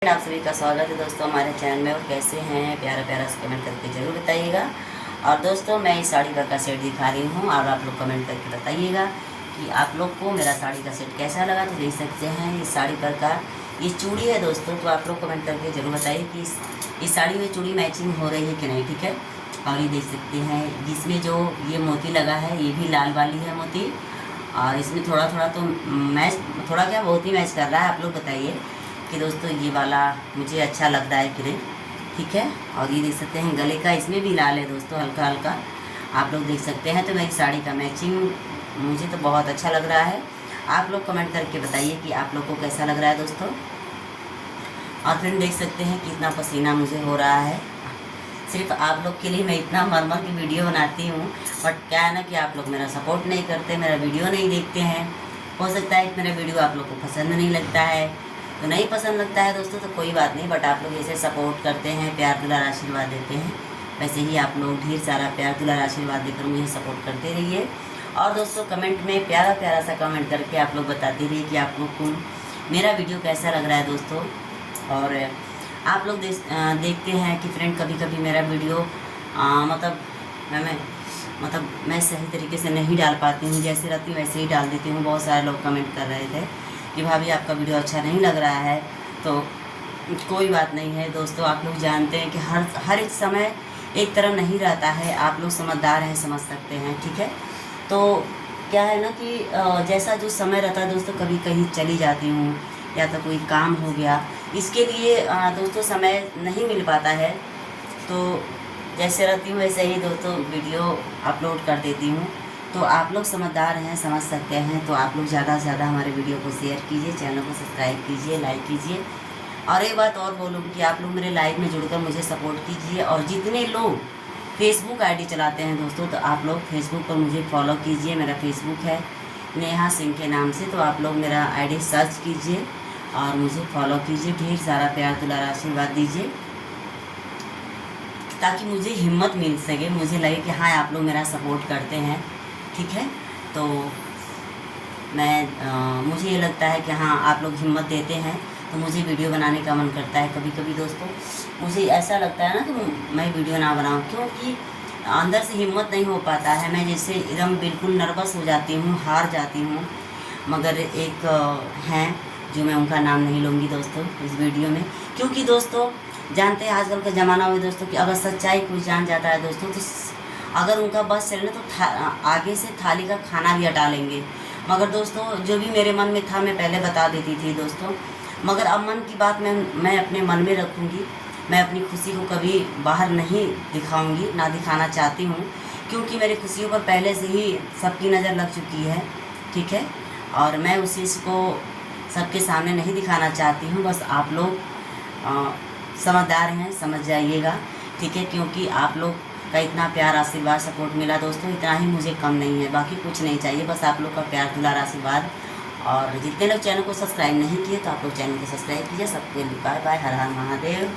आप सभी का स्वागत है दोस्तों हमारे चैनल में। और कैसे हैं, प्यारा प्यारा से कमेंट करके ज़रूर बताइएगा। और दोस्तों मैं इस साड़ी का सेट दिखा रही हूँ और आप लोग कमेंट करके बताइएगा कि आप लोग को मेरा साड़ी का सेट कैसा लगा। तो देख सकते हैं इस साड़ी पर का ये चूड़ी है दोस्तों, तो आप लोग कमेंट करके ज़रूर बताइए कि इस साड़ी में चूड़ी मैचिंग हो रही है कि नहीं। ठीक है, और ये देख सकते हैं जिसमें जो ये मोती लगा है ये भी लाल वाली है मोती, और इसमें थोड़ा थोड़ा तो मैच, थोड़ा क्या बहुत ही मैच कर रहा है। आप लोग बताइए कि दोस्तों ये वाला मुझे अच्छा लगता है कि नहीं। ठीक है, और ये देख सकते हैं गले का इसमें भी लाल है दोस्तों, हल्का हल्का आप लोग देख सकते हैं। तो मेरी साड़ी का मैचिंग मुझे तो बहुत अच्छा लग रहा है। आप लोग कमेंट करके बताइए कि आप लोग को कैसा लग रहा है दोस्तों। और फिर देख सकते हैं कितना पसीना मुझे हो रहा है। सिर्फ आप लोग के लिए मैं इतना मर की वीडियो बनाती हूँ, बट क्या है ना कि आप लोग मेरा सपोर्ट नहीं करते, मेरा वीडियो नहीं देखते हैं। हो सकता है कि मेरा वीडियो आप लोग को पसंद नहीं लगता है, तो नहीं पसंद लगता है दोस्तों तो कोई बात नहीं, बट आप लोग जैसे सपोर्ट करते हैं, प्यार दुलार आशीर्वाद देते हैं, वैसे ही आप लोग ढेर सारा प्यार दुलार आशीर्वाद देकर मुझे सपोर्ट करते रहिए। और दोस्तों कमेंट में प्यारा प्यारा सा कमेंट करके आप लोग बताते रहिए कि आप लोग को मेरा वीडियो कैसा लग रहा है दोस्तों। और आप लोग देखते हैं कि फ्रेंड कभी कभी मेरा वीडियो मतलब मैं सही तरीके से नहीं डाल पाती हूँ, जैसे रहती हूँ वैसे ही डाल देती हूँ। बहुत सारे लोग कमेंट कर रहे थे कि भाभी आपका वीडियो अच्छा नहीं लग रहा है, तो कोई बात नहीं है दोस्तों। आप लोग जानते हैं कि हर एक समय एक तरह नहीं रहता है, आप लोग समझदार हैं, समझ सकते हैं। ठीक है, तो क्या है ना कि जैसा जो समय रहता है दोस्तों, कभी कहीं चली जाती हूँ या तो कोई काम हो गया, इसके लिए दोस्तों समय नहीं मिल पाता है, तो जैसे रहती हूँ वैसे ही दोस्तों वीडियो अपलोड कर देती हूँ। तो आप लोग समझदार हैं, समझ सकते हैं, तो आप लोग ज़्यादा से ज़्यादा हमारे वीडियो को शेयर कीजिए, चैनल को सब्सक्राइब कीजिए, लाइक कीजिए। और एक बात और बोलूँगी कि आप लोग मेरे लाइव में जुड़कर मुझे सपोर्ट कीजिए। और जितने लोग फेसबुक आईडी चलाते हैं दोस्तों, तो आप लोग फेसबुक पर मुझे फॉलो कीजिए। मेरा फेसबुक है नेहा सिंह के नाम से, तो आप लोग मेरा आईडी सर्च कीजिए और मुझे फॉलो कीजिए। ढेर सारा प्यार दुलार आशीर्वाद दीजिए ताकि मुझे हिम्मत मिल सके, मुझे लगे कि हाँ आप लोग मेरा सपोर्ट करते हैं। ठीक है, तो मुझे ये लगता है कि हाँ आप लोग हिम्मत देते हैं, तो मुझे वीडियो बनाने का मन करता है। कभी कभी दोस्तों मुझे ऐसा लगता है ना कि मैं वीडियो ना बनाऊं, क्योंकि अंदर से हिम्मत नहीं हो पाता है। मैं जैसे एकदम बिल्कुल नर्वस हो जाती हूँ, हार जाती हूँ। मगर एक हैं जो मैं उनका नाम नहीं लूँगी दोस्तों इस वीडियो में, क्योंकि दोस्तों जानते हैं आजकल का ज़माना में दोस्तों कि अगर सच्चाई कोई जान जाता है दोस्तों, तो अगर उनका बस चले तो आगे से थाली का खाना भी हटा लेंगे। मगर दोस्तों जो भी मेरे मन में था मैं पहले बता देती थी दोस्तों, मगर अब मन की बात मैं अपने मन में रखूँगी। मैं अपनी खुशी को कभी बाहर नहीं दिखाऊँगी, ना दिखाना चाहती हूँ, क्योंकि मेरी खुशियों पर पहले से ही सबकी नज़र लग चुकी है। ठीक है, और मैं उस चीज़ को सबके सामने नहीं दिखाना चाहती हूँ। बस आप लोग समझदार हैं, समझ जाइएगा। ठीक है, क्योंकि आप लोग का इतना प्यार आशीर्वाद सपोर्ट मिला दोस्तों, इतना ही मुझे कम नहीं है, बाकी कुछ नहीं चाहिए, बस आप लोग का प्यार दुलार आशीर्वाद। और जितने लोग चैनल को सब्सक्राइब नहीं किए तो आप लोग चैनल को सब्सक्राइब कीजिए। सबके लिए बाय बाय, हर हर महादेव।